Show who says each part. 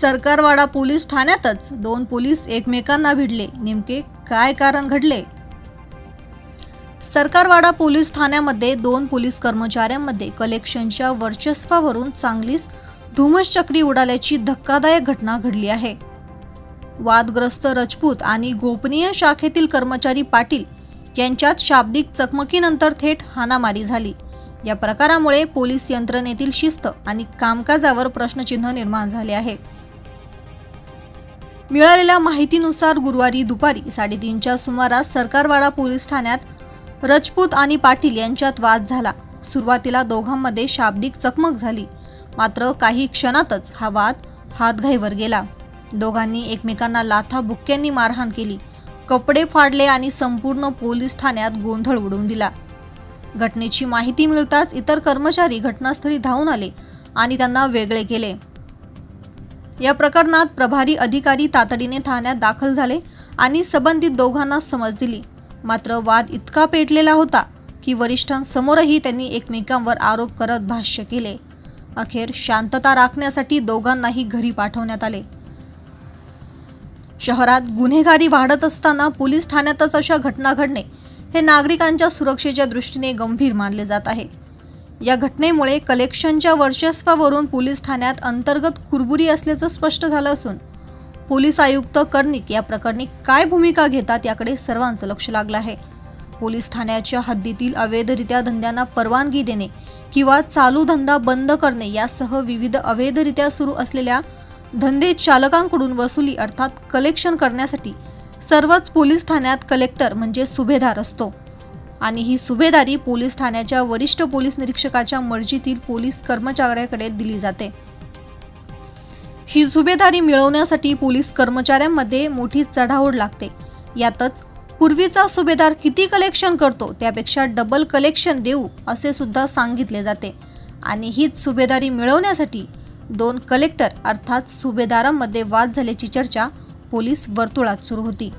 Speaker 1: Sarkarwada police ठाण्यातच दोन police एकमेकांना भिडले, नेमके काय कारण घडले? सरकारवाडा पोलीस ठाण्यामध्ये दोन पोलीस कर्मचाऱ्यांमध्ये कलेक्शनच्या वर्चस्वावरून चांगलीच धुमश्चक्री उडाल्याची धक्कादायक घटना घडली आहे। वादग्रस्त राजपूत आणि गोपनीय शाखेतील कर्मचारी पाटील यांच्यात शाब्दिक चकमकीनंतर थेट हाणामारी झाली। या प्रकारामुळे पोलीस यंत्रणेतील शिस्त आणि कामकाजावर प्रश्नचिन्ह निर्माण झाले आहे। मिळालेल्या माहितीनुसार गुरुवारी दुपारी 3:30च्या सुमारास सरकारवाडा पोलीस ठाण्यात राजपूत आणि पाटील यांच्यात वाद झाला। सुरुवातीला दोघांमध्ये शाब्दिक चकमक झाली, मात्र काही क्षणातच हा वाद हातघाईवर गेला। दोघांनी एकमेकांना लाथाबुक्क्यांनी मारहाण केली, कपडे फाडले आणि संपूर्ण पोलीस ठाण्यात गोंधळ उडवून दिला। घटनेची माहिती मिळताच इतर कर्मचारी घटनास्थळी धावून आले आणि त्यांना वेगळे केले। या प्रकरणात प्रभारी अधिकारी तातडीने ठाण्यात दाखल झाले आणि संबंधित दोघांना समज दिली, मात्र वाद इतका पेटलेला होता की वरिष्ठांसमोरही त्यांनी एकमेकांवर आरोप करत भाष्य केले। अखेर शांतता राखण्यासाठी दोघांनाही घरी पाठवण्यात आले। शहरात गुन्हेगारी वाढत असताना पोलीस ठाण्यातच अशा घटना घडणे हे नागरिकांच्या सुरक्षेच्या दृष्टीने गंभीर मानले जात आहे। या घटनेमुळे कलेक्शनच्या वर्चस्वावरून पोलीस ठाण्यात अंतर्गत कुरबुरी असल्याचं स्पष्ट झालं असून पोलीस आयुक्त कर्णिक या प्रकरणी काय भूमिका घेतात याकडे सर्वांचं लक्ष लागलं आहे। पोलीस ठाण्याच्या हद्दीतील अवैधरित्या धंद्यांना परवानगी देणे किंवा चालू धंदा बंद करणे यासह विविध अवैधरित्या सुरू असलेल्या धंदे चालकांकडून वसुली अर्थात कलेक्शन करण्यासाठी सर्वच पोलीस ठाण्यात कलेक्टर म्हणजे सुभेदार असतो आणि ही सुभेदारी पोलीस ठाण्याच्या वरिष्ठ पोलीस निरीक्षकाच्या मर्जीतील पोलीस कर्मचाऱ्याकडे दिली जाते। ही सुभेदारी मिळवण्यासाठी पोलीस कर्मचाऱ्यांमध्ये मोठी चढाओढ लागते। यातच पूर्वीचा सुभेदार किती कलेक्शन करतो त्यापेक्षा डबल कलेक्शन देऊ असे सुद्धा सांगितले जाते आणि हीच सुभेदारी मिळवण्यासाठी दोन कलेक्टर अर्थात सुभेदारांमध्ये वाद झाल्याची चर्चा पोलीस वर्तुळात सुरू होती।